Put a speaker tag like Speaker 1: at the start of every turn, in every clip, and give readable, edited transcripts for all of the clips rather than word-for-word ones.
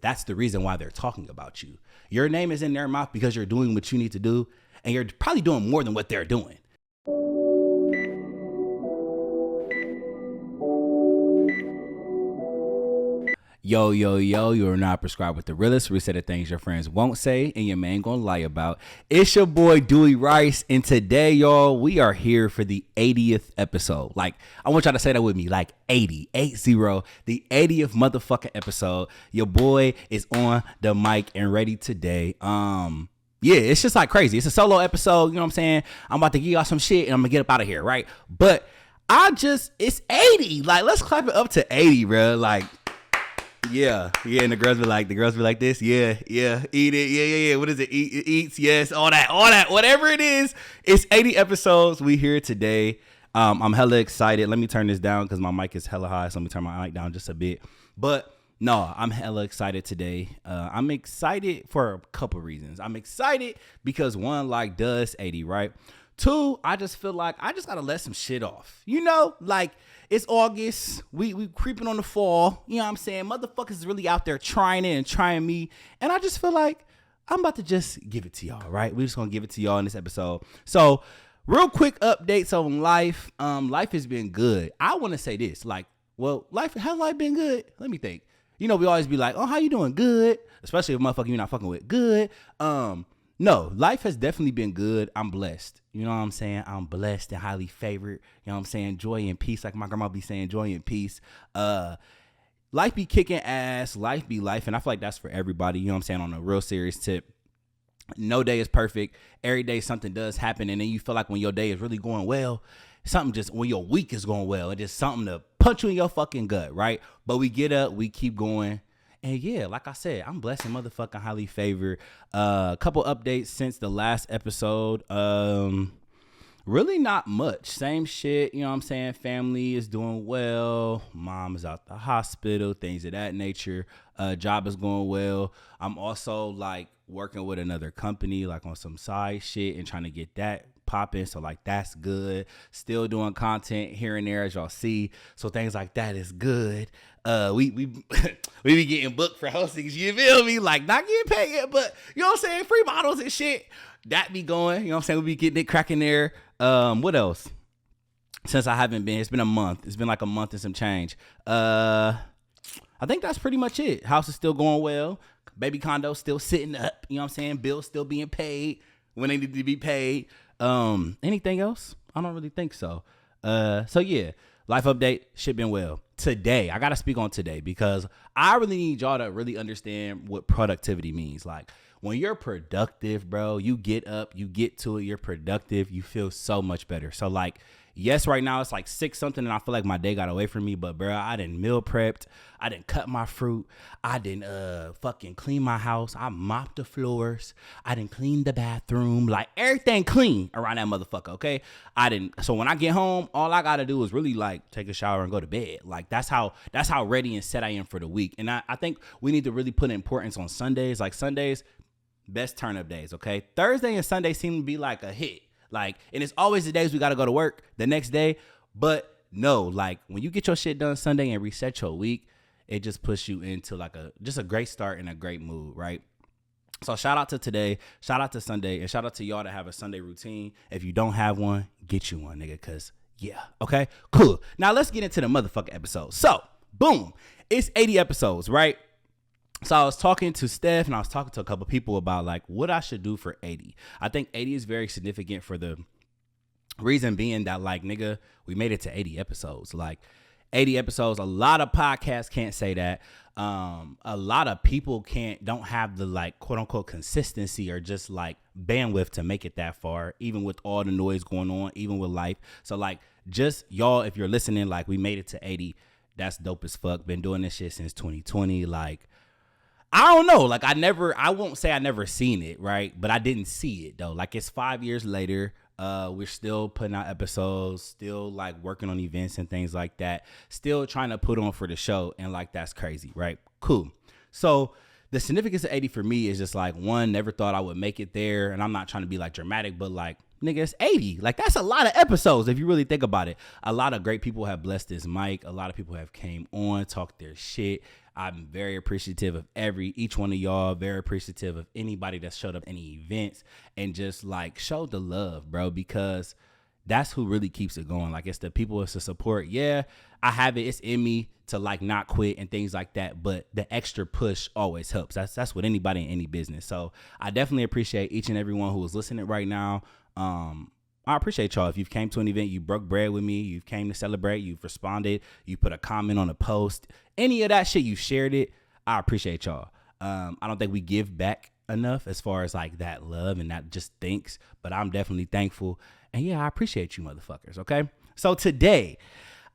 Speaker 1: that's the reason why they're talking about you. Your name is in their mouth because you're doing what you need to do, and you're probably doing more than what they're doing. Yo, you're not prescribed with the realest. We said the things your friends won't say and your man gonna lie about. It's your boy Dewey Rice, and today, y'all, we are here for the 80th episode. Like, I want y'all to say that with me, like 80, the 80th motherfucking episode. Your boy is on the mic and ready today. Yeah, it's just like crazy. It's a solo episode, you know what I'm saying? I'm about to give y'all some shit and I'm gonna get up out of here, right? But it's 80. Like, let's clap it up to 80, bro. Like, yeah, and the girls be like this, yeah, eat it, yeah. What is it? Eats, yes, all that, whatever it is. It's 80 episodes. We here today. I'm hella excited. Let me turn this down because my mic is hella high, so let me turn my mic down just a bit. But no, I'm hella excited today. I'm excited for a couple reasons. I'm excited because one, like, does 80, right? Two, I just feel like I just gotta let some shit off. You know, like, it's August. We creeping on the fall. You know what I'm saying? Motherfuckers is really out there trying it and trying me. And I just feel like I'm about to just give it to y'all, right? We're just gonna give it to y'all in this episode. So, real quick updates on life. Life has been good. I want to say this, like, well, has life been good? Let me think. You know, we always be like, oh, how you doing? Good. Especially if motherfucker you're not fucking with. Good. No, life has definitely been good. I'm blessed. You know what I'm saying? I'm blessed and highly favored. You know what I'm saying? Joy and peace. Like my grandma be saying, joy and peace. Life be kicking ass. Life be life. And I feel like that's for everybody. You know what I'm saying? On a real serious tip. No day is perfect. Every day something does happen. And then you feel like when your day is really going well, when your week is going well, it's just something to punch you in your fucking gut, right? But we get up, we keep going. And yeah, like I said, I'm blessed and motherfucking highly favored. A couple updates since the last episode. Really not much. Same shit, you know what I'm saying? Family is doing well. Mom is out the hospital, things of that nature. Job is going well. I'm also like working with another company, like on some side shit and trying to get that popping. So like that's good. Still doing content here and there as y'all see. So things like that is good. We be getting booked for hostings, you feel me? Like not getting paid yet, but you know what I'm saying? Free bottles and shit. That be going, you know what I'm saying? We be getting it cracking there. What else? Since I haven't been, it's been a month. It's been like a month and some change. I think that's pretty much it. House is still going well. Baby condo still sitting up, you know what I'm saying? Bills still being paid when they need to be paid. Anything else? I don't really think so. So yeah, life update, shit been well. Today, I gotta speak on today because I really need y'all to really understand what productivity means. Like when you're productive, bro, you get up, you get to it, you're productive, you feel so much better. So like, yes, right now it's like 6 something and I feel like my day got away from me, but bro, I done meal prepped, I done cut my fruit, I done fucking clean my house, I mopped the floors, I done cleaned the bathroom, like everything clean around that motherfucker, okay? So when I get home, all I gotta do is really like take a shower and go to bed. Like that's how ready and set I am for the week. And I think we need to really put importance on Sundays. Like Sundays, best turn up days, okay? Thursday and Sunday seem to be like a hit. Like, and it's always the days we got to go to work the next day. But no, like when you get your shit done Sunday and reset your week, it just puts you into like just a great start and a great mood, right? So shout out to today, shout out to Sunday, and shout out to y'all that have a Sunday routine. If you don't have one, get you one, nigga, because yeah, okay, cool. Now let's get into the motherfucking episode. So, boom, it's 80 episodes, right? So I was talking to Steph and I was talking to a couple people about like what I should do for 80. I think 80 is very significant for the reason being that like, nigga, we made it to 80 episodes. Like 80 episodes, a lot of podcasts can't say that. A lot of people don't have the like quote unquote consistency or just like bandwidth to make it that far, even with all the noise going on, even with life. So like just y'all, if you're listening, like we made it to 80. That's dope as fuck. Been doing this shit since 2020. Like, I don't know. Like I won't say I never seen it, right? But I didn't see it though. Like it's 5 years later. We're still putting out episodes, still like working on events and things like that. Still trying to put on for the show. And like, that's crazy, right? Cool. So the significance of 80 for me is just like, one, never thought I would make it there. And I'm not trying to be like dramatic, but like, nigga, it's 80. Like that's a lot of episodes if you really think about it. A lot of great people have blessed this mic. A lot of people have came on, talked their shit. I'm very appreciative of each one of y'all. Very appreciative of anybody that showed up at any events and just like showed the love, bro, because that's who really keeps it going. Like, it's the people, it's the support. Yeah, I have it. It's in me to like not quit and things like that. But the extra push always helps. That's what anybody in any business. So I definitely appreciate each and every one who is listening right now. I appreciate y'all. If you've came to an event, you broke bread with me, you've came to celebrate, you've responded, you put a comment on a post, any of that shit, you shared it. I appreciate y'all. I don't think we give back enough as far as like that love and that just thanks, but I'm definitely thankful. And yeah, I appreciate you motherfuckers. Okay. So today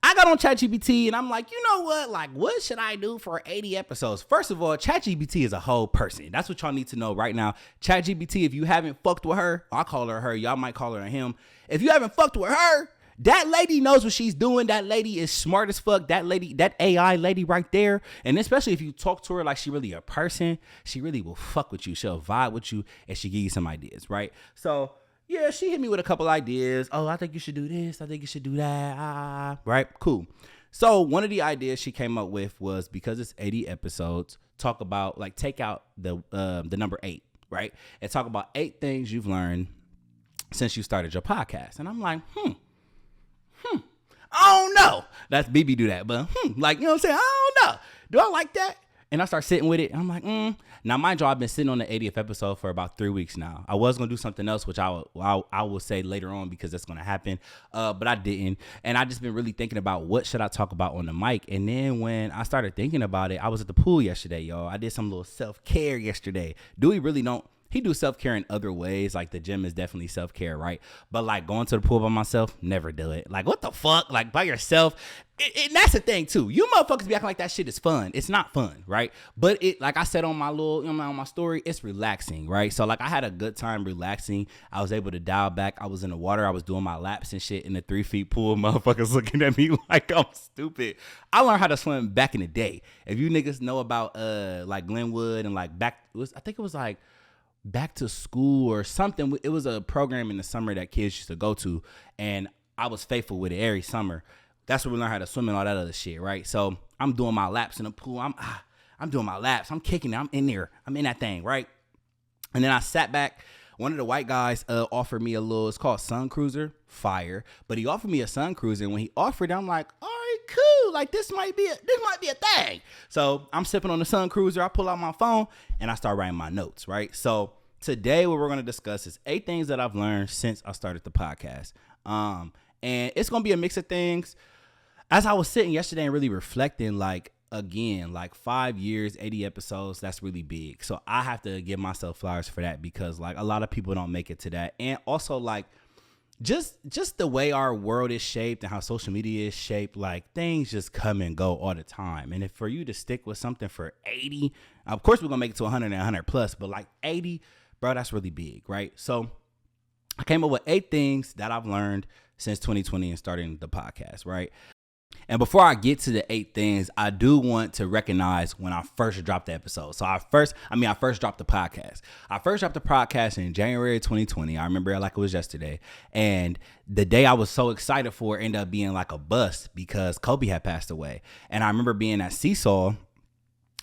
Speaker 1: I got on ChatGPT and I'm like, you know what? Like, what should I do for 80 episodes? First of all, ChatGPT is a whole person. That's what y'all need to know right now. ChatGPT, if you haven't fucked with her, I call her her. Y'all might call her him. If you haven't fucked with her, that lady knows what she's doing. That lady is smart as fuck. That lady, that AI lady right there. And especially if you talk to her like she really a person, she really will fuck with you. She'll vibe with you and she give you some ideas, right? So yeah, she hit me with a couple ideas. Oh, I think you should do this. I think you should do that. Right? Cool. So one of the ideas she came up with was, because it's 80 episodes, talk about like take out the number 8, right? And talk about 8 things you've learned since you started your podcast. And I'm like, I don't know. That's BB do that, but like, you know what I'm saying? I don't know. Do I like that? And I start sitting with it. And I'm like, Now, mind you, I've been sitting on the 80th episode for about 3 weeks now. I was going to do something else, which I will say later on because that's going to happen. But I didn't. And I just been really thinking about what should I talk about on the mic. And then when I started thinking about it, I was at the pool yesterday, y'all. I did some little self-care yesterday. Dewey really don't. He do self-care in other ways. Like the gym is definitely self-care, right? But like going to the pool by myself, never do it. Like, what the fuck? Like by yourself. And that's the thing too. You motherfuckers be acting like that shit is fun. It's not fun, right? But it, like I said on my little, on my story, it's relaxing, right? So like I had a good time relaxing. I was able to dial back. I was in the water. I was doing my laps and shit in the 3 feet pool. Motherfuckers looking at me like I'm stupid. I learned how to swim back in the day. If you niggas know about like Glenwood and like I think it was like back to school or something. It was a program in the summer that kids used to go to, and I was faithful with it every summer. That's where we learned how to swim and all that other shit, right? So I'm doing my laps in the pool. I'm doing my laps. I'm kicking it. I'm in there. I'm in that thing, right? And then I sat back. One of the white guys offered me a little, it's called Sun Cruiser, fire. But he offered me a Sun Cruiser, and when he offered it, I'm like, all right, cool. Like this might be a thing. So I'm sipping on the Sun Cruiser. I pull out my phone and I start writing my notes, right? So today what we're going to discuss is 8 things that I've learned since I started the podcast. And it's going to be a mix of things. As I was sitting yesterday and really reflecting, like, again, like 5 years, 80 episodes, that's really big. So I have to give myself flowers for that because, like, a lot of people don't make it to that. And also, like, just the way our world is shaped and how social media is shaped, like, things just come and go all the time. And if for you to stick with something for 80, of course we're going to make it to 100 and 100 plus, but like 80, bro, that's really big, right? So I came up with 8 things that I've learned since 2020 and starting the podcast, right? And before I get to the 8 things, I do want to recognize when I first dropped the episode. So I first dropped the podcast. I first dropped the podcast in January 2020. I remember it like it was yesterday. And the day I was so excited for ended up being like a bust because Kobe had passed away. And I remember being at Seesaw.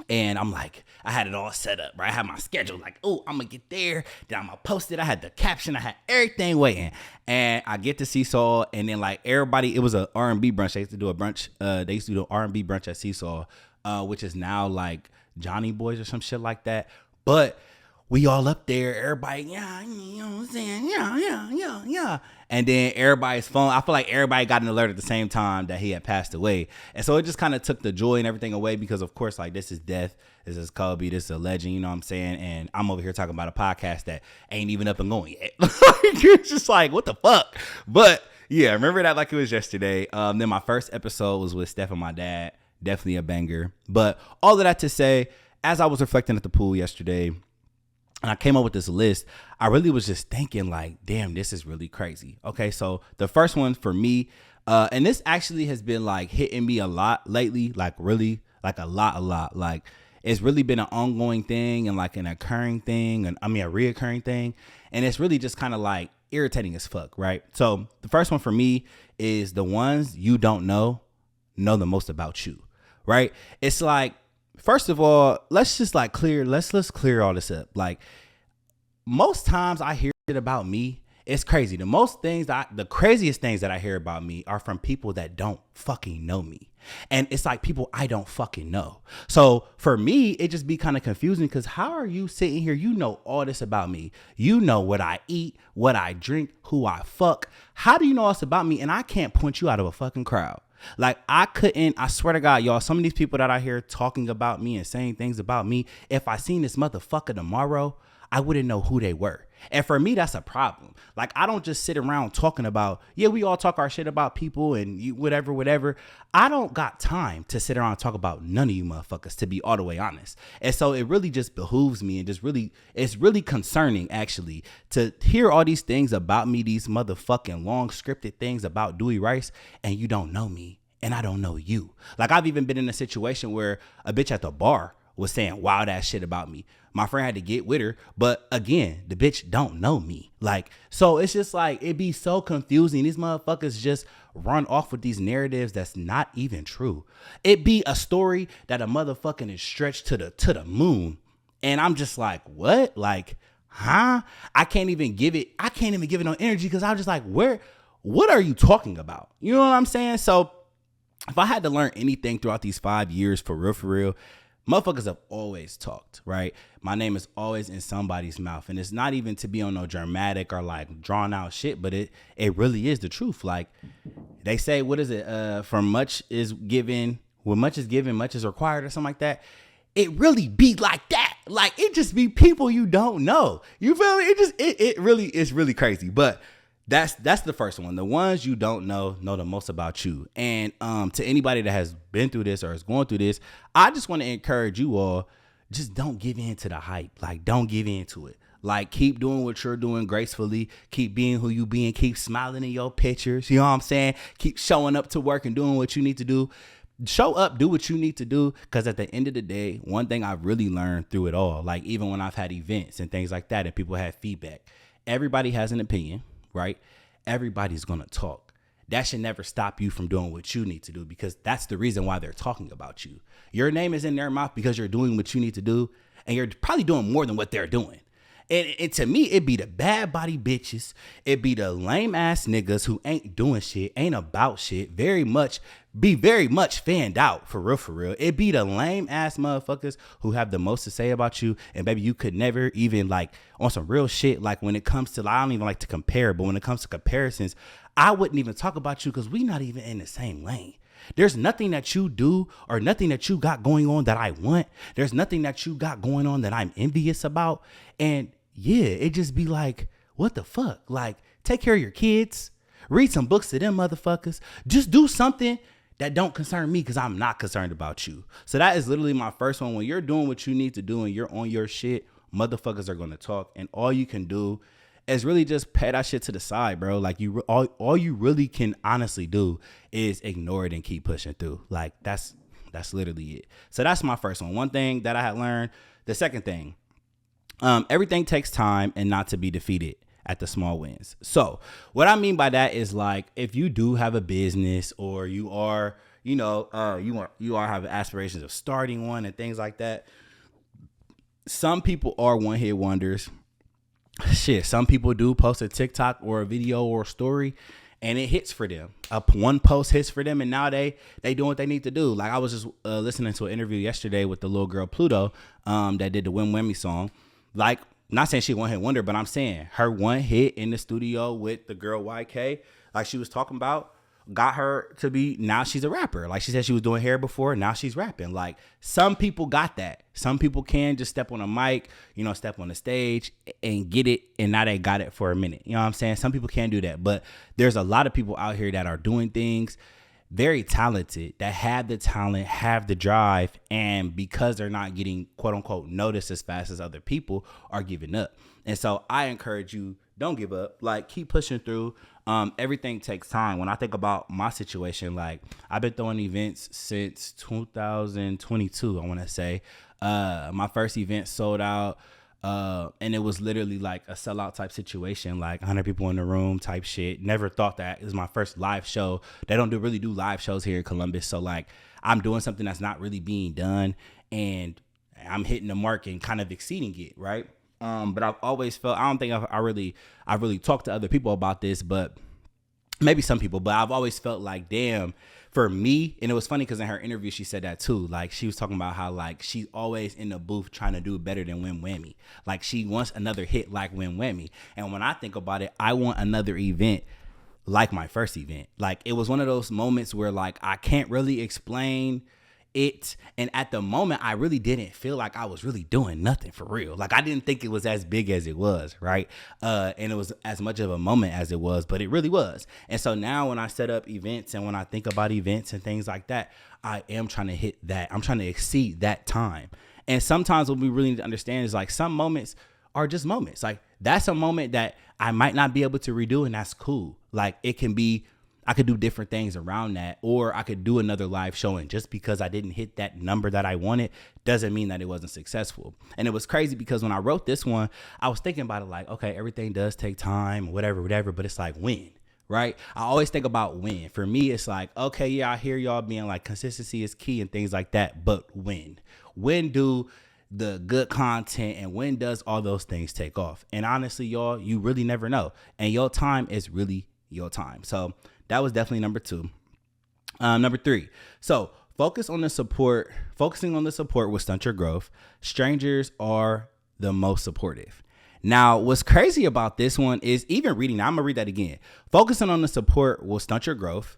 Speaker 1: And I'm like, I had it all set up, right? I had my schedule like, oh, I'm going to get there. Then I'm going to post it. I had the caption. I had everything waiting. And I get to Seesaw. And then like everybody, it was a R&B brunch. They used to do a brunch. They used to do an R&B brunch at Seesaw, which is now like Johnny Boys or some shit like that. But we all up there, everybody, yeah, you know what I'm saying? Yeah. And then everybody's phone, I feel like everybody got an alert at the same time that he had passed away. And so it just kind of took the joy and everything away because, of course, like this is death. This is Kobe. This is a legend, you know what I'm saying? And I'm over here talking about a podcast that ain't even up and going yet. It's just like, what the fuck? But yeah, remember that like it was yesterday. Then my first episode was with Steph and my dad. Definitely a banger. But all of that to say, as I was reflecting at the pool yesterday, and I came up with this list, I really was just thinking like, damn, this is really crazy. Okay, so the first one for me, and this actually has been like hitting me a lot lately, like really, like a lot. Like it's really been an ongoing thing and like an occurring thing, and a reoccurring thing. And it's really just kind of like irritating as fuck, right? So the first one for me is the ones you don't know the most about you, right? It's like, First of all, let's clear all this up. Like, most times I hear shit about me, it's crazy. The craziest things that I hear about me are from people that don't fucking know me. And it's like people I don't fucking know. So for me, it just be kind of confusing because how are you sitting here? You know all this about me. You know what I eat, what I drink, who I fuck. How do you know all this about me? And I can't point you out of a fucking crowd. Like, I swear to God, y'all, some of these people that I hear talking about me and saying things about me, if I seen this motherfucker tomorrow, I wouldn't know who they were. And for me, that's a problem. Like, I don't just sit around talking about, yeah, we all talk our shit about people and whatever. I don't got time to sit around and talk about none of you motherfuckers, to be all the way honest. And so it really just behooves me and it's really concerning, actually, to hear all these things about me, these motherfucking long scripted things about Dewey Rice, and you don't know me and I don't know you. Like, I've even been in a situation where a bitch at the bar was saying wild ass shit about me. My friend had to get with her, but again, the bitch don't know me. Like, so it's just like, it be so confusing. These motherfuckers just run off with these narratives that's not even true. It be a story that a motherfucking is stretched to the moon. And I'm just like, what? Like, huh? I can't even give it no energy because I'm just like, what are you talking about? You know what I'm saying? So if I had to learn anything throughout these 5 years, for real, motherfuckers have always talked, right? My name is always in somebody's mouth. And it's not even to be on no dramatic or like drawn out shit, but it really is the truth. Like, they say, what is it? From much is given, when much is given, much is required, or something like that. It really be like that. Like, it just be people you don't know. You feel me? It really is really crazy. But that's the first one. The ones you don't know the most about you. And to anybody that has been through this or is going through this, I just want to encourage you all, just don't give in to the hype. Like, don't give in to it. Like, keep doing what you're doing gracefully. Keep being who you being. Keep smiling in your pictures. You know what I'm saying? Keep showing up to work and doing what you need to do. Show up, do what you need to do. Because at the end of the day, one thing I've really learned through it all, like even when I've had events and things like that and people have feedback, everybody has an opinion. Right? Everybody's going to talk. That should never stop you from doing what you need to do, because that's the reason why they're talking about you. Your name is in their mouth because you're doing what you need to do, and you're probably doing more than what they're doing. And to me, it be the bad body bitches. It be the lame ass niggas who ain't doing shit, ain't about shit, very much fanned out, for real. It be the lame ass motherfuckers who have the most to say about you. And baby, you could never even, like, on some real shit, like when it comes to, I don't even like to compare, but when it comes to comparisons, I wouldn't even talk about you because we not even in the same lane. There's nothing that you do or nothing that you got going on that I want. There's nothing that you got going on that I'm envious about. And yeah, it just be like, what the fuck? Like, take care of your kids, read some books to them motherfuckers. Just do something that don't concern me, because I'm not concerned about you. So that is literally my first one. When you're doing what you need to do and you're on your shit, motherfuckers are going to talk. And all you can do is really just pay that shit to the side, bro. Like, all you really can honestly do is ignore it and keep pushing through. Like, that's literally it. So that's my first one. One thing that I had learned. The second thing, everything takes time and not to be defeated at the small wins. So what I mean by that is, like, if you do have a business or you are, you are have aspirations of starting one and things like that. Some people are one hit wonders. Shit, some people do post a TikTok or a video or a story and it hits for them. One post hits for them and now they doing what they need to do. Like, I was just listening to an interview yesterday with the little girl Pluto that did the Wim Whammy song. Like, not saying she one hit wonder, but I'm saying her one hit in the studio with the girl YK, like she was talking about, got her to be, now she's a rapper. Like, she said she was doing hair before, now she's rapping. Like, some people got that. Some people can just step on a mic, step on the stage and get it, and now they got it for a minute. You know what I'm saying? Some people can do that, but there's a lot of people out here that are doing things, very talented, that have the talent, have the drive, and because they're not getting quote unquote noticed as fast as other people, are giving up. And so I encourage you, don't give up. Like, keep pushing through. Everything takes time. When I think about my situation, like, I've been throwing events since 2022, I want to say. My first event sold out. And it was literally like a sellout type situation, like 100 people in the room type shit. Never thought that. It was my first live show. They don't really do live shows here in Columbus. So, like, I'm doing something that's not really being done. and I'm hitting the mark and kind of exceeding it, right? But I've always felt, I don't think I really talked to other people about this, but maybe some people, but I've always felt like, damn, for me, and it was funny because in her interview, she said that too. Like, she was talking about how, like, she's always in the booth trying to do better than Win Whammy. Like, she wants another hit like Win Whammy. And when I think about it, I want another event like my first event. Like, it was one of those moments where, like, I can't really explain it, and at the moment I really didn't feel like I was really doing nothing for real. Like, I didn't think it was as big as it was, right? And it was as much of a moment as it was, but it really was. And so now when I set up events and when I think about events and things like that, I am trying to hit that. I'm trying to exceed that time. And sometimes what we really need to understand is, like, some moments are just moments. Like, that's a moment that I might not be able to redo, and that's cool. Like, it can be, I could do different things around that, or I could do another live showing. Just because I didn't hit that number that I wanted doesn't mean that it wasn't successful. And it was crazy because when I wrote this one, I was thinking about it like, okay, everything does take time, whatever, but it's like, when, right? I always think about when. For me, it's like, okay, yeah, I hear y'all being like consistency is key and things like that, but when do the good content and when does all those things take off? And honestly, y'all, you really never know. And your time is really your time. So that was definitely number 2. Number 3. So focusing on the support will stunt your growth. Strangers are the most supportive. Now, what's crazy about this one is, even reading, I'm going to read that again. Focusing on the support will stunt your growth.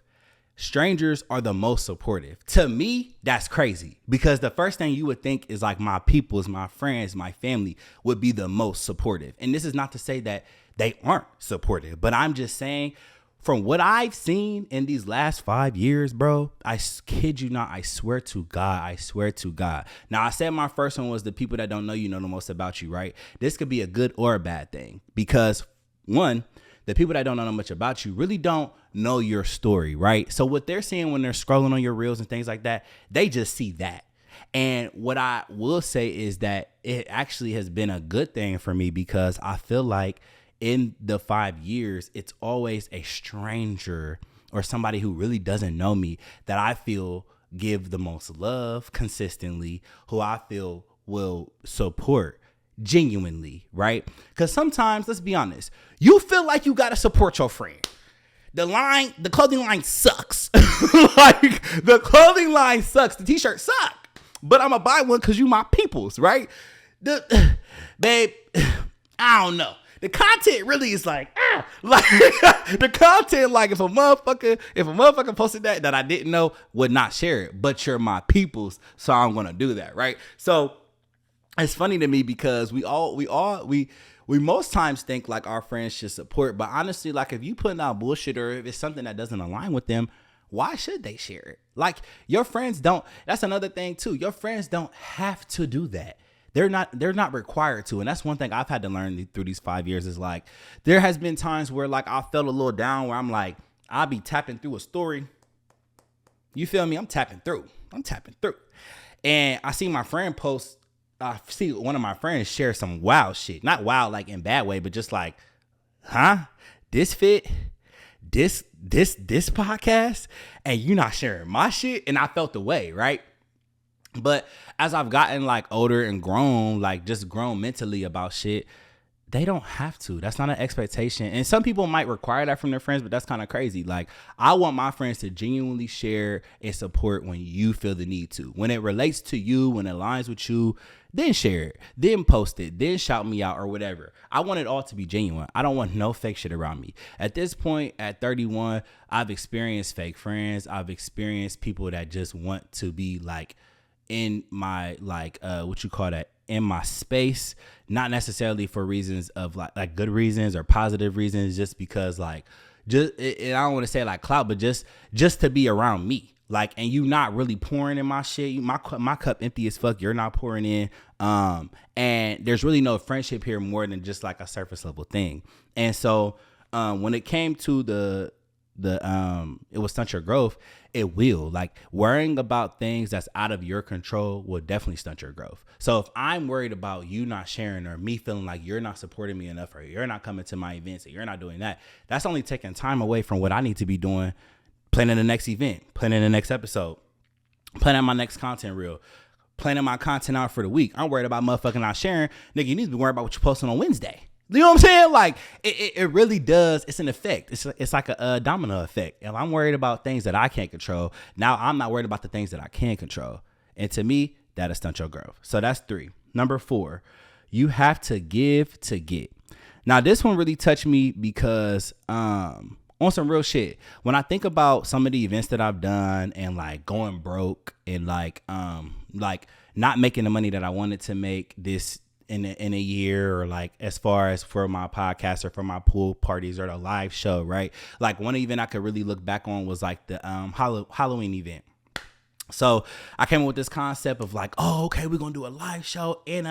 Speaker 1: Strangers are the most supportive. To me, that's crazy, because the first thing you would think is like my peoples, my friends, my family would be the most supportive. And this is not to say that they aren't supportive, but I'm just saying, from what I've seen in these last 5 years, bro, I kid you not, I swear to God. Now, I said my first one was the people that don't know you know the most about you, right? This could be a good or a bad thing, because one, the people that don't know much about you really don't know your story, right? So what they're seeing when they're scrolling on your reels and things like that, they just see that. And what I will say is that it actually has been a good thing for me, because I feel like in the 5 years, it's always a stranger or somebody who really doesn't know me that I feel give the most love consistently, who I feel will support genuinely, right? Because sometimes, let's be honest, you feel like you got to support your friend. The clothing line sucks. Like, the clothing line sucks. The t-shirt suck, but I'm going to buy one because you my peoples, right? Babe, I don't know. The content really is like the content, like, if a motherfucker posted that I didn't know, would not share it, but you're my peoples, so I'm gonna do that, right? So it's funny to me because we most times think like our friends should support, but honestly, like, if you putting out bullshit or if it's something that doesn't align with them, why should they share it? Like, your friends don't. That's another thing too. Your friends don't have to do that. They're not required to. And that's one thing I've had to learn through these 5 years is, like, there has been times where, like, I felt a little down, where I'm like, I'll be tapping through a story. You feel me? I'm tapping through. And I see my friend post, I see one of my friends share some wild shit. Not wild, like, in bad way, but just like, huh? This fit? This podcast? And you not sharing my shit? And I felt the way, right? But as I've gotten, like, older and grown, like, just grown mentally about shit, they don't have to. That's not an expectation. And some people might require that from their friends, but that's kind of crazy. Like, I want my friends to genuinely share and support when you feel the need to. When it relates to you, when it aligns with you, then share it, then post it, then shout me out or whatever. I want it all to be genuine. I don't want no fake shit around me. At this point, at 31, I've experienced fake friends. I've experienced people that just want to be, like, in my, like, what you call that, in my space, not necessarily for reasons of like good reasons or positive reasons, just because, like, and I don't want to say like clout, but just to be around me, like, and you not really pouring in my shit. My cup empty as fuck. You're not pouring in, and there's really no friendship here more than just like a surface level thing. And so, when it came to it will stunt your growth. It will. Like, worrying about things that's out of your control will definitely stunt your growth. So if I'm worried about you not sharing, or me feeling like you're not supporting me enough, or you're not coming to my events, or you're not doing that, that's only taking time away from what I need to be doing, planning the next event, planning the next episode, planning my next content reel, planning my content out for the week. I'm worried about motherfucking not sharing. Nigga, you need to be worried about what you're posting on Wednesday. You know what I'm saying? Like, it really does. It's an effect. It's like a domino effect. If I'm worried about things that I can't control, now I'm not worried about the things that I can control. And to me, that'll stunt your growth. So that's 3. Number 4, you have to give to get. Now, this one really touched me because on some real shit, when I think about some of the events that I've done and like going broke and like not making the money that I wanted to make this in a year, or like as far as for my podcast or for my pool parties or the live show, right? Like one event I could really look back on was like the Halloween event. So I came up with this concept of like, oh, okay, we're gonna do a live show and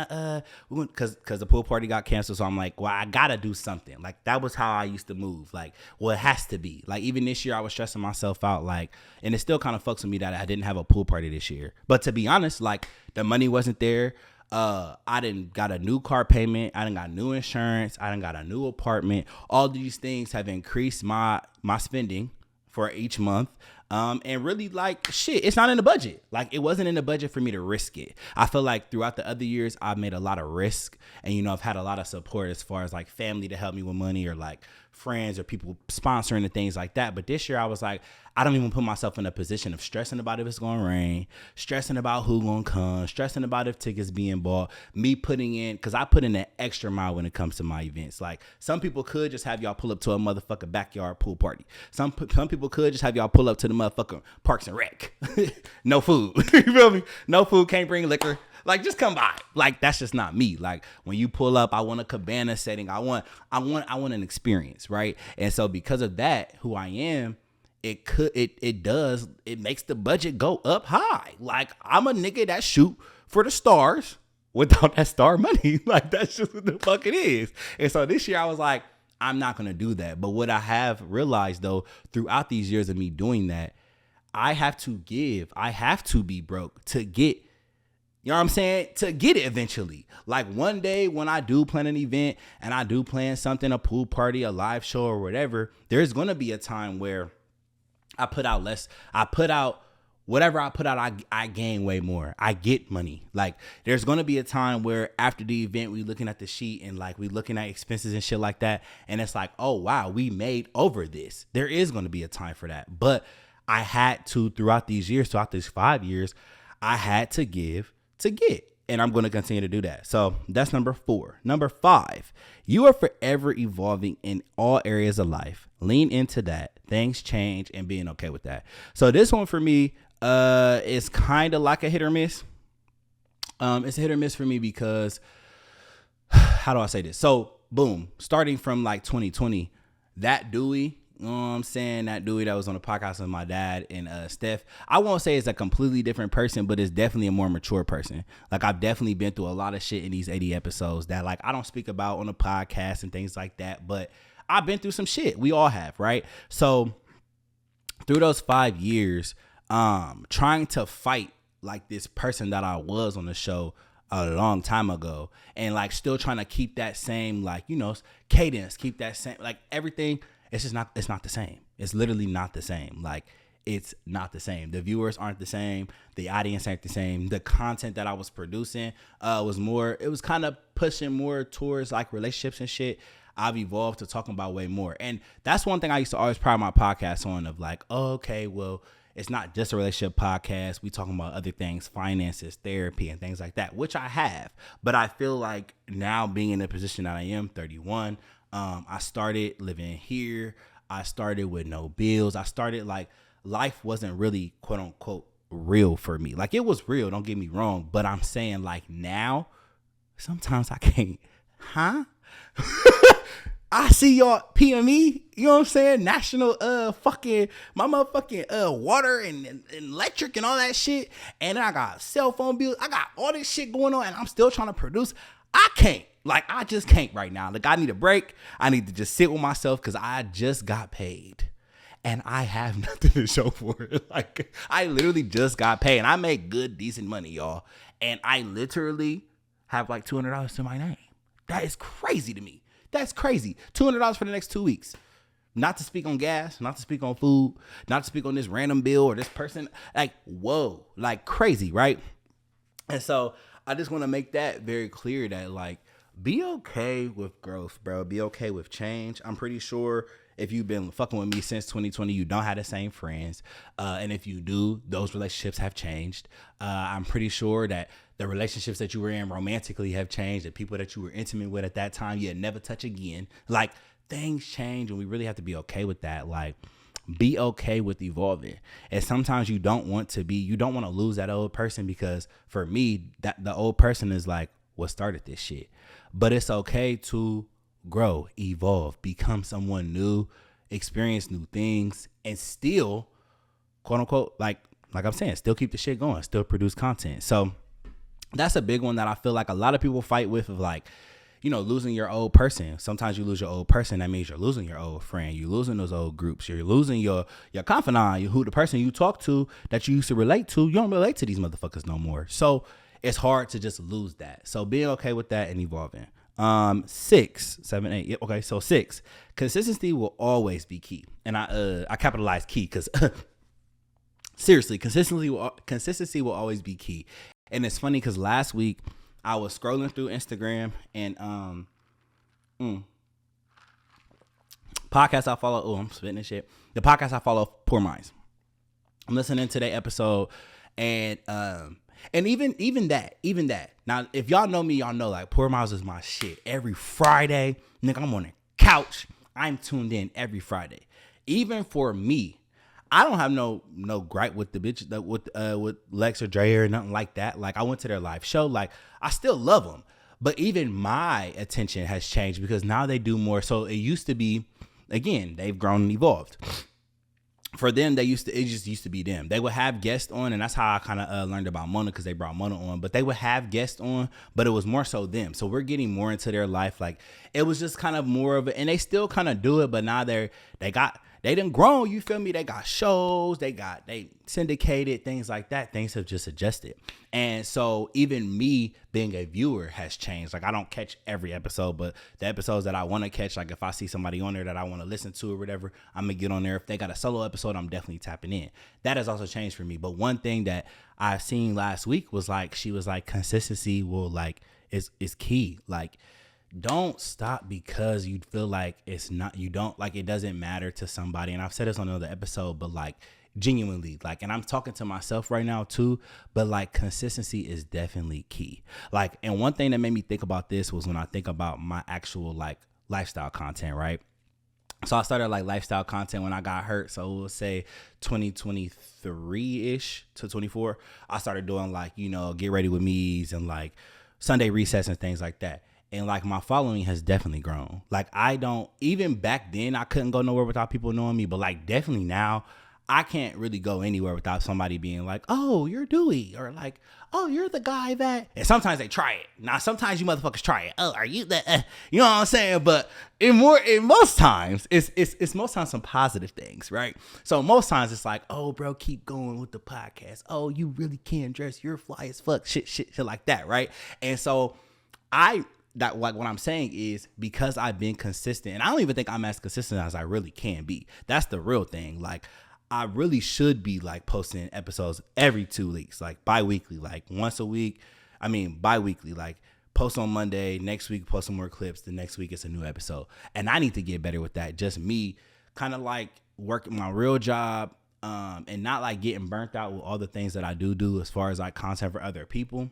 Speaker 1: because the pool party got canceled. So I'm like, well, I gotta do something. Like that was how I used to move. Like, well, it has to be. Like even this year, I was stressing myself out. Like, and it still kind of fucks with me that I didn't have a pool party this year. But to be honest, like the money wasn't there. I didn't got a new car payment. I didn't got new insurance. I didn't got a new apartment. All these things have increased my spending for each month. And really like shit, it's not in the budget. Like it wasn't in the budget for me to risk it. I feel like throughout the other years, I've made a lot of risk and, you know, I've had a lot of support as far as like family to help me with money or like friends or people sponsoring and things like that. But this year I was like, I don't even put myself in a position of stressing about if it's going to rain, stressing about who going to come, stressing about if tickets being bought, me putting in, because I put in an extra mile when it comes to my events. Like some people could just have y'all pull up to a motherfucking backyard pool party. Some people could just have y'all pull up to the motherfucking Parks and Rec. No food. You feel me? No food, can't bring liquor. Like just come by. Like that's just not me. Like when you pull up, I want a cabana setting. I want an experience, right? And so because of that, who I am, it makes the budget go up high. Like I'm a nigga that shoot for the stars without that star money. Like that's just what the fuck it is. And so this year I was like, I'm not gonna do that. But what I have realized though, throughout these years of me doing that, I have to give. I have to be broke to get. You know what I'm saying? To get it eventually. Like one day when I do plan an event and I do plan something, a pool party, a live show or whatever, there's going to be a time where I put out less. I put out whatever I put out, I gain way more. I get money. Like there's going to be a time where after the event, we looking at the sheet and like we looking at expenses and shit like that. And it's like, oh, wow, we made over this. There is going to be a time for that. But I had to, throughout these 5 years, I had to give to get, and I'm going to continue to do that. So that's number 4. Number 5, you are forever evolving in all areas of life. Lean into that. Things change and being okay with that. So this one for me is kind of like a hit or miss. It's a hit or miss for me because how do I say this? So boom, starting from like 2020, that Dewey, you know what I'm saying? That Dewey that was on the podcast with my dad and Steph, I won't say it's a completely different person, but it's definitely a more mature person. Like I've definitely been through a lot of shit in these 80 episodes that like I don't speak about on the podcast and things like that, but I've been through some shit. We all have, right? So through those 5 years, trying to fight like this person that I was on the show a long time ago and like still trying to keep that same like, you know, cadence, keep that same like everything. It's not the same. It's literally not the same. Like it's not the same. The viewers aren't the same. The audience ain't the same. The content that I was producing it was kind of pushing more towards like relationships and shit. I've evolved to talking about way more. And that's one thing I used to always pride my podcast on of like, oh, okay, well, it's not just a relationship podcast. We talking about other things, finances, therapy, and things like that, which I have. But I feel like now being in the position that I am, 31, I started living here. I started with no bills. I started like life wasn't really quote unquote real for me. Like it was real, don't get me wrong. But I'm saying like now, sometimes I can't, I see y'all PME, you know what I'm saying? National my motherfucking water and electric and all that shit. And then I got cell phone bills. I got all this shit going on and I'm still trying to produce. I can't. Like, I just can't right now. Like, I need a break. I need to just sit with myself because I just got paid. And I have nothing to show for it. Like, I literally just got paid. And I make good, decent money, y'all. And I literally have like $200 to my name. That is crazy to me. That's crazy. $200 for the next 2 weeks. Not to speak on gas, not to speak on food, not to speak on this random bill or this person. Like, whoa. Like, crazy, right? And so I just want to make that very clear that like be okay with growth, bro. Be okay with change. I'm pretty sure if you've been fucking with me since 2020, you don't have the same friends. And if you do, those relationships have changed. I'm pretty sure that the relationships that you were in romantically have changed. The people that you were intimate with at that time, you'd never touch again. Like things change and we really have to be okay with that. Like, be okay with evolving. And sometimes you don't want to lose that old person, because for me, that the old person is like what started this shit. But it's okay to grow, evolve, become someone new, experience new things, and still, quote unquote, like I'm saying, still keep the shit going, still produce content. So that's a big one that I feel like a lot of people fight with, of like, you know, losing your old person. Sometimes you lose your old person. That means you're losing your old friend. You're losing those old groups. You're losing your confidant, who the person you talk to that you used to relate to. You don't relate to these motherfuckers no more. So it's hard to just lose that. So being okay with that and evolving. 6, 7, 8. Yep. Okay. So 6, consistency will always be key. And I capitalize key because seriously, consistency will always be key. And it's funny because last week I was scrolling through Instagram and podcast I follow. Oh, I'm spitting this shit. The podcast I follow, Poor Minds. I'm listening to their episode, and even that. Now, if y'all know me, y'all know like Poor Minds is my shit. Every Friday, nigga, I'm on the couch. I'm tuned in every Friday. Even for me, I don't have no gripe with the bitch with Lex or Dre or nothing like that. Like I went to their live show. Like I still love them, but even my attention has changed because now they do more. So it used to be, again, they've grown and evolved. For them, it just used to be them. They would have guests on, and that's how I kind of learned about Mona, because they brought Mona on. But they would have guests on, but it was more so them. So we're getting more into their life. Like it was just kind of more of it, and they still kind of do it, but now they done grown, you feel me? They got shows, they syndicated, things like that. Things have just adjusted. And so even me being a viewer has changed. Like I don't catch every episode, but the episodes that I want to catch, like if I see somebody on there that I want to listen to or whatever, I'm going to get on there. If they got a solo episode, I'm definitely tapping in. That has also changed for me. But one thing that I've seen last week was like, she was like, consistency will like, is key. Like, don't stop because you feel like it doesn't matter to somebody. And I've said this on another episode, but like genuinely, like, and I'm talking to myself right now too, but like consistency is definitely key. Like, and one thing that made me think about this was when I think about my actual like lifestyle content, right? So I started like lifestyle content when I got hurt. So we'll say 2023-ish to 24, I started doing like, you know, get ready with me's and like Sunday recess and things like that. And like my following has definitely grown. Like even back then I couldn't go nowhere without people knowing me, but like definitely now I can't really go anywhere without somebody being like, oh, you're Dewey, or like, oh, you're the guy that, and sometimes they try it. Now, sometimes you motherfuckers try it. Oh, are you the, you know what I'm saying? But in most times, it's most times some positive things, right? So most times it's like, oh, bro, keep going with the podcast. Oh, you really can dress. You're fly as fuck. Shit like that, right? And so what I'm saying is, because I've been consistent, and I don't even think I'm as consistent as I really can be. That's the real thing. Like, I really should be like posting episodes every 2 weeks, like bi-weekly, like once a week. I mean, bi-weekly, like post on Monday, next week post some more clips, the next week it's a new episode. And I need to get better with that. Just me kind of like working my real job, and not like getting burnt out with all the things that I do as far as like content for other people.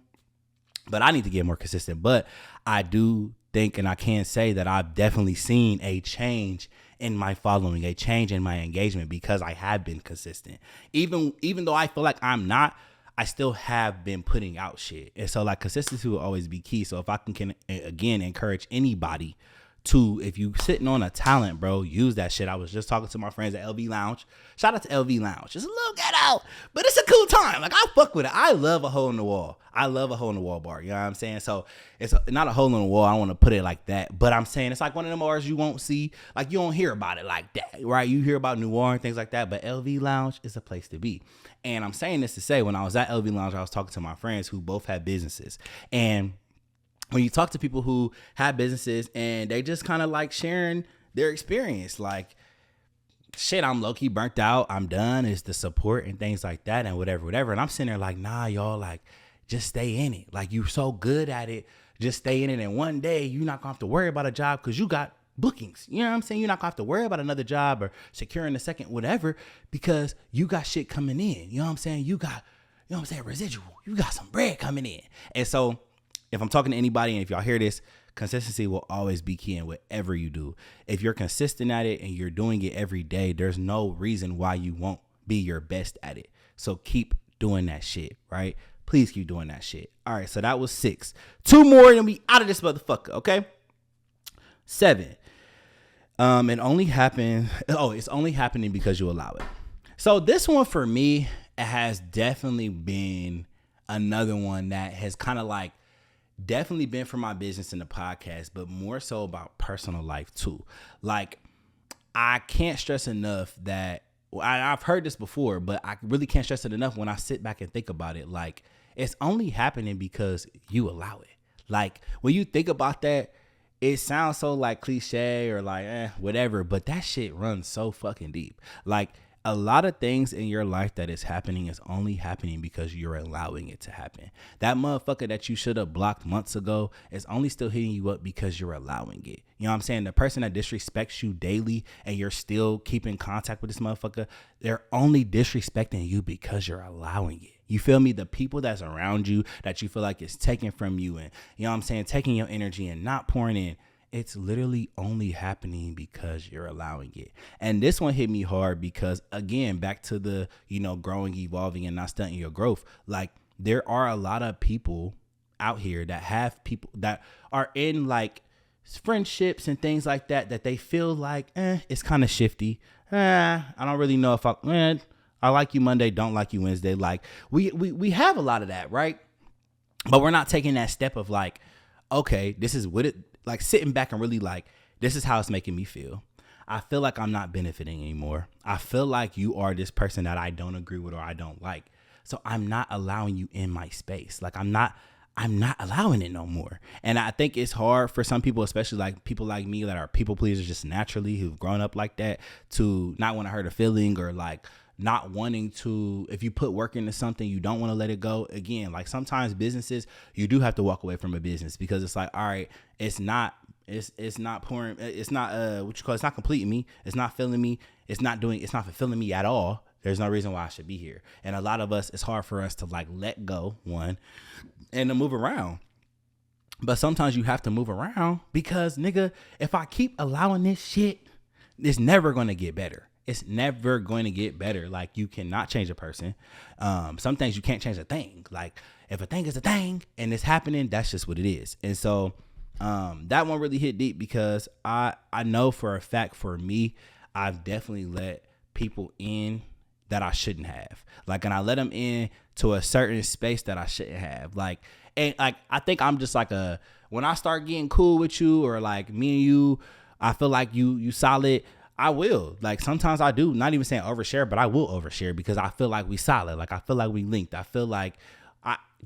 Speaker 1: But I need to get more consistent. But I do think, and I can say that I've definitely seen a change in my following, a change in my engagement, because I have been consistent. Even though I feel like I'm not, I still have been putting out shit. And so like consistency will always be key. So if I can again encourage anybody to, if you sitting on a talent, bro, use that shit. I was just talking to my friends at LV Lounge. Shout out to LV Lounge. It's a little ghetto, but it's a cool time. Like, I fuck with it. I love a hole in the wall. I love a hole in the wall bar. You know what I'm saying? So it's not a hole in the wall. I don't want to put it like that, but I'm saying it's like one of them bars you won't see. Like, you don't hear about it like that, right? You hear about New Orleans, things like that, but LV Lounge is a place to be. And I'm saying this to say, when I was at LV Lounge, I was talking to my friends who both had businesses. And when you talk to people who have businesses and they just kind of like sharing their experience, like, shit, I'm low-key burnt out, I'm done, it's the support and things like that and whatever. And I'm sitting there like, nah, y'all, like, just stay in it. Like, you're so good at it, just stay in it. And one day you're not gonna have to worry about a job because you got bookings. You know what I'm saying? You're not gonna have to worry about another job or securing a second whatever because you got shit coming in. You know what I'm saying? You got, you know what I'm saying, residual. You got some bread coming in. And so if I'm talking to anybody, and if y'all hear this, consistency will always be key in whatever you do. If you're consistent at it and you're doing it every day, there's no reason why you won't be your best at it. So keep doing that shit, right? Please keep doing that shit. All right, so that was 6. 2 more and we out of this motherfucker, okay? 7. It only happened. Oh, it's only happening because you allow it. So this one for me has definitely been another one that has kind of like definitely been for my business in the podcast, but more so about personal life too. Like, I can't stress enough that I've heard this before, but I really can't stress it enough when I sit back and think about it. Like, it's only happening because you allow it. Like, when you think about that, it sounds so like cliche or like whatever, but that shit runs so fucking deep. Like, a lot of things in your life that is happening is only happening because you're allowing it to happen. That motherfucker that you should have blocked months ago is only still hitting you up because you're allowing it. You know what I'm saying? The person that disrespects you daily and you're still keeping contact with this motherfucker, they're only disrespecting you because you're allowing it. You feel me? The people that's around you that you feel like is taken from you and, you know what I'm saying, taking your energy and not pouring in, it's literally only happening because you're allowing it. And this one hit me hard because, again, back to the, you know, growing, evolving, and not stunting your growth. Like, there are a lot of people out here that have people that are in like friendships and things like that, that they feel like, it's kind of shifty. I don't really know if I like you Monday, don't like you Wednesday. Like, we have a lot of that, right? But we're not taking that step of like, okay, this is what it, like, sitting back and really like, this is how it's making me feel. I feel like I'm not benefiting anymore. I feel like you are this person that I don't agree with or I don't like. So I'm not allowing you in my space. Like, I'm not allowing it no more. And I think it's hard for some people, especially like people like me that are people pleasers just naturally, who've grown up like that, to not want to hurt a feeling or like not wanting to, if you put work into something, you don't want to let it go. Again, like, sometimes businesses, you do have to walk away from a business because it's like, all right, it's not pouring, it's not it's not completing me, it's not filling me, it's not fulfilling me at all. There's no reason why I should be here. And a lot of us, it's hard for us to like let go, one, and to move around. But sometimes you have to move around because, nigga, if I keep allowing this shit, it's never going to get better. It's never going to get better. Like, you cannot change a person. Some things you can't change a thing. Like, if a thing is a thing and it's happening, that's just what it is. And so that one really hit deep because I know for a fact, for me, I've definitely let people in that I shouldn't have. Like, and I let them in to a certain space that I shouldn't have. Like, and like, I think I'm just like when I start getting cool with you, or like me and you, I feel like you solid, I will. Like, sometimes I do, not even saying overshare, but I will overshare because I feel like we solid. Like, I feel like we linked. I feel like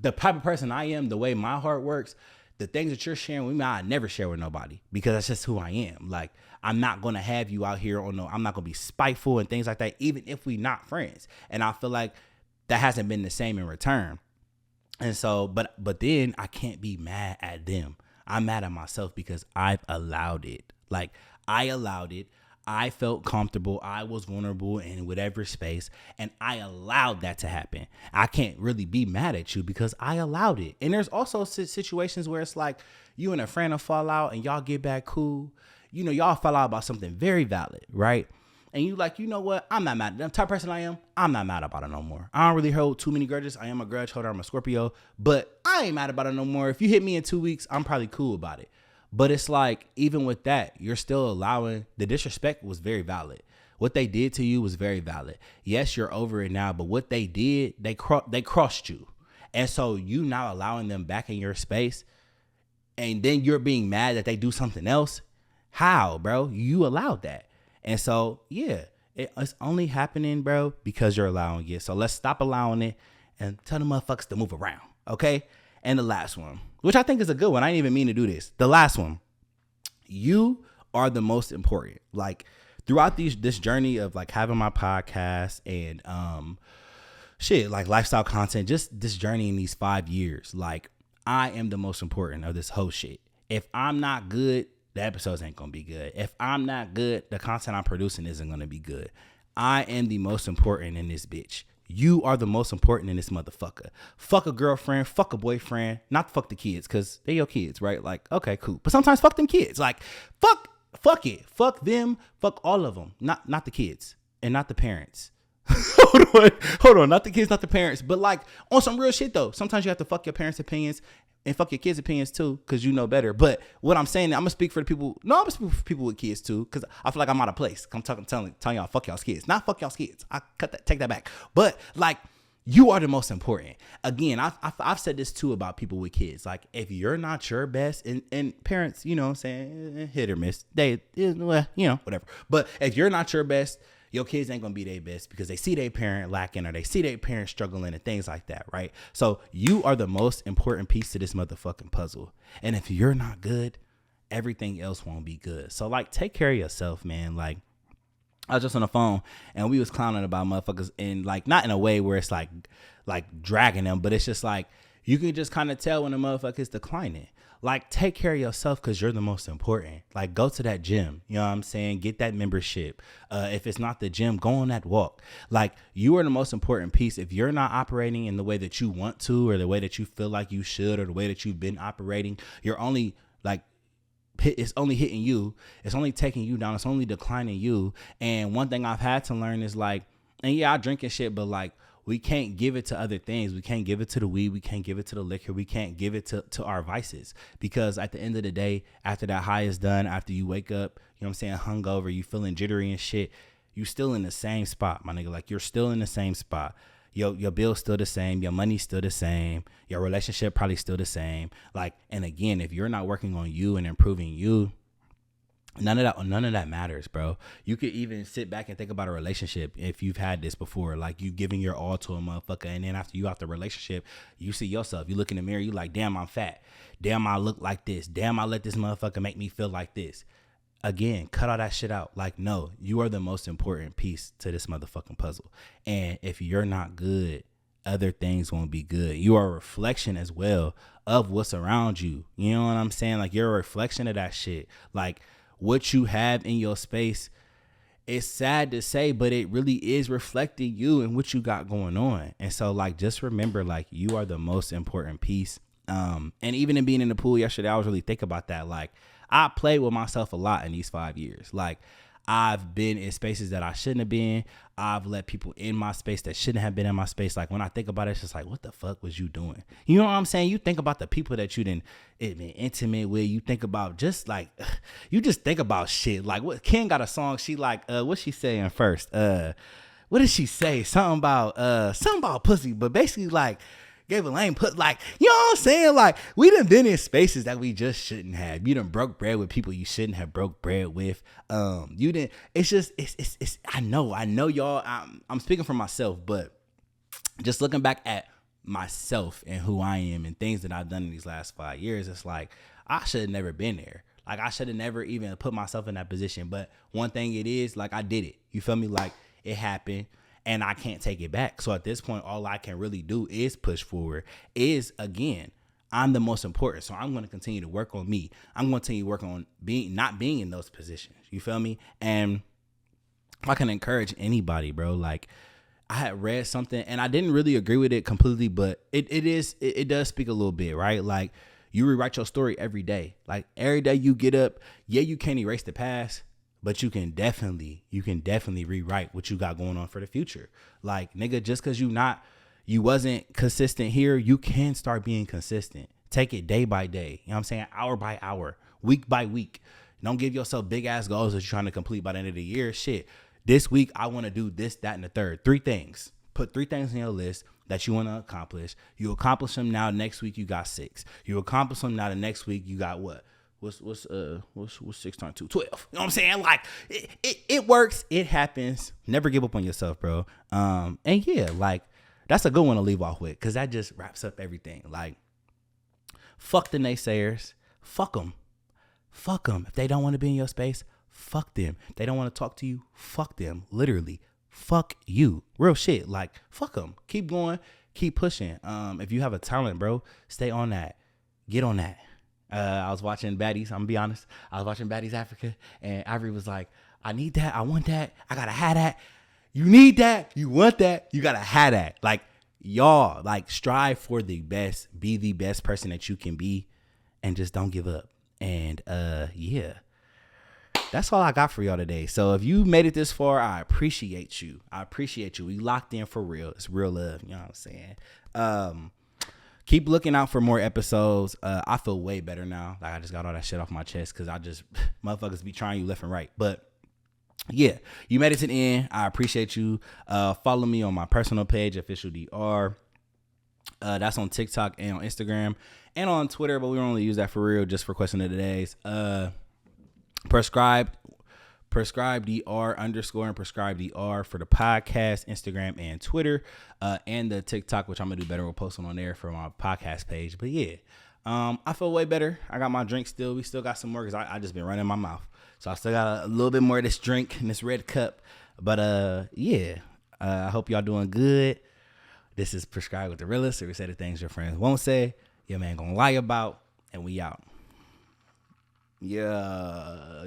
Speaker 1: the type of person I am, the way my heart works, the things that you're sharing with me, I never share with nobody because that's just who I am. Like, I'm not going to have you out here I'm not going to be spiteful and things like that, even if we not friends. And I feel like that hasn't been the same in return. And so, but then I can't be mad at them. I'm mad at myself because I've allowed it. Like, I allowed it. I felt comfortable. I was vulnerable in whatever space, and I allowed that to happen. I can't really be mad at you because I allowed it. And there's also situations where it's like you and a friend will fall out and y'all get back cool. You know, y'all fell out about something very valid, right? And you like, you know what? I'm not mad. The type of person I am, I'm not mad about it no more. I don't really hold too many grudges. I am a grudge holder. I'm a Scorpio, but I ain't mad about it no more. If you hit me in 2 weeks, I'm probably cool about it. But it's like, even with that, you're still allowing, the disrespect was very valid. What they did to you was very valid. Yes, you're over it now, but what they did, they crossed you. And so you now allowing them back in your space, and then you're being mad that they do something else. How, bro? You allowed that. And so, yeah, it's only happening, bro, because you're allowing it. So let's stop allowing it and tell the motherfuckers to move around, okay? And the last one, which I think is a good one. I didn't even mean to do this. The last one, you are the most important. Like, throughout this journey of like having my podcast and shit, like lifestyle content, just this journey in these 5 years. Like, I am the most important of this whole shit. If I'm not good, the episodes ain't gonna be good. If I'm not good, the content I'm producing isn't gonna be good. I am the most important in this bitch. You are the most important in this motherfucker. Fuck a girlfriend, fuck a boyfriend, not fuck the kids, because they your kids, right? Like, okay, cool. But sometimes fuck them kids. Like, fuck it. Fuck them, fuck all of them. Not the kids and not the parents. Hold on. Not the kids, not the parents. But like on some real shit though. Sometimes you have to fuck your parents' opinions and fuck your kids' opinions too, because you know better. But what I'm saying, I'm gonna speak for the people. No, I'm gonna speak for people with kids too, because I feel like I'm out of place. I'm telling y'all, fuck y'all's kids. Not fuck y'all's kids. I take that back. But like, you are the most important. Again, I've said this too about people with kids. Like, if you're not your best, and parents, you know what I'm saying, hit or miss. They, well, you know, whatever. But if you're not your best, your kids ain't gonna be their best because they see their parent lacking or they see their parent struggling and things like that, right? So you are the most important piece to this motherfucking puzzle. And if you're not good, everything else won't be good. So like, take care of yourself, man. Like, I was just on the phone and we was clowning about motherfuckers, and like, not in a way where it's like dragging them, but it's just like, you can just kind of tell when a motherfucker is declining. Like, take care of yourself because you're the most important. Like, go to that gym. You know what I'm saying? Get that membership. If it's not the gym, go on that walk. Like, you are the most important piece. If you're not operating in the way that you want to, or the way that you feel like you should, or the way that you've been operating, you're only like, it's only hitting you. It's only taking you down. It's only declining you. And one thing I've had to learn is like, and yeah, I drink and shit, but like, we can't give it to other things. We can't give it to the weed. We can't give it to the liquor. We can't give it to our vices, because at the end of the day, after that high is done, after you wake up, you know what I'm saying, hungover, you feeling jittery and shit, you still in the same spot, my nigga. Like, you're still in the same spot. Your bill's still the same. Your money's still the same. Your relationship probably still the same. Like, and again, if you're not working on you and improving you, none of that matters, bro. You could even sit back and think about a relationship if you've had this before, like you giving your all to a motherfucker, and then after you out the relationship, you see yourself, you look in the mirror, you like, damn, I'm fat. Damn, I look like this. Damn, I let this motherfucker make me feel like this. Again, cut all that shit out. Like, no, you are the most important piece to this motherfucking puzzle. And if you're not good, other things won't be good. You are a reflection as well of what's around you. You know what I'm saying? Like, you're a reflection of that shit. Like, what you have in your space, it's sad to say, but it really is reflecting you and what you got going on. And so like, just remember, like, you are the most important piece. And even in being in the pool yesterday, I was really thinking about that. Like, I played with myself a lot in these 5 years. Like, I've been in spaces that I shouldn't have been. I've let people in my space that shouldn't have been in my space. Like, when I think about it, it's just like, what the fuck was you doing? You know what I'm saying? You think about the people that you didn't been intimate with. You think about just like, you just think about shit. Like, what Ken got a song. She like, what's she saying first? What did she say? Something about pussy, but basically like, gave a lame put, like, you know what I'm saying? Like, we done been in spaces that we just shouldn't have. You done broke bread with people you shouldn't have broke bread with. You didn't, it's I know y'all, I'm speaking for myself, but just looking back at myself and who I am and things that I've done in these last 5 years, it's like, I should have never been there. Like, I should have never even put myself in that position. But one thing it is, like, I did it. You feel me? Like, it happened. And I can't take it back. So at this point, all I can really do is push forward. Is, again, I'm the most important. So I'm going to continue to work on me. I'm going to continue to work on not being in those positions. You feel me? And I can encourage anybody, bro. Like, I had read something and I didn't really agree with it completely, but it does speak a little bit, right? Like, you rewrite your story every day. Like, every day you get up, yeah, you can't erase the past, but you can definitely rewrite what you got going on for the future. Like, nigga, just because you wasn't consistent here, you can start being consistent. Take it day by day. You know what I'm saying? Hour by hour, week by week. Don't give yourself big ass goals that you're trying to complete by the end of the year. Shit. This week, I want to do this, that, and the third. 3 things. Put 3 things on your list that you want to accomplish. You accomplish them now. Next week, you got 6. You accomplish them now. The next week, you got what? What's 6 times 2? 12. You know what I'm saying? Like, it works. It happens. Never give up on yourself, bro. And yeah, like, that's a good one to leave off with, because that just wraps up everything. Like, fuck the naysayers. Fuck them. Fuck them. If they don't want to be in your space, fuck them. If they don't want to talk to you, fuck them. Literally, fuck you. Real shit. Like, fuck them. Keep going. Keep pushing. If you have a talent, bro, stay on that. Get on that. I was watching Baddies. I'm gonna be honest. I was watching Baddies Africa, and Ivory was like, I need that. I want that. I gotta have that. You need that. You want that. You gotta have that. Like, y'all, like, strive for the best. Be the best person that you can be, and just don't give up. And yeah. That's all I got for y'all today. So if you made it this far, I appreciate you. We locked in for real. It's real love. You know what I'm saying? Keep looking out for more episodes. I feel way better now. Like, I just got all that shit off my chest because I just, motherfuckers be trying you left and right. But yeah, you made it to the end. I appreciate you. Follow me on my personal page, Official DR. That's on TikTok and on Instagram and on Twitter, but we don't really use that for real, just for question of the days. Prescribed DR _ and prescribed DR for the podcast, Instagram and Twitter, and the TikTok, which I'm gonna do better with posting on there for my podcast page. But yeah, I feel way better. I got my drink still. We still got some more because I just been running my mouth, so I still got a little bit more of this drink in this red cup. But yeah, I hope y'all doing good. This is Prescribed with the Realist. We say the things your friends won't say, your man gonna lie about, and we out. Yeah.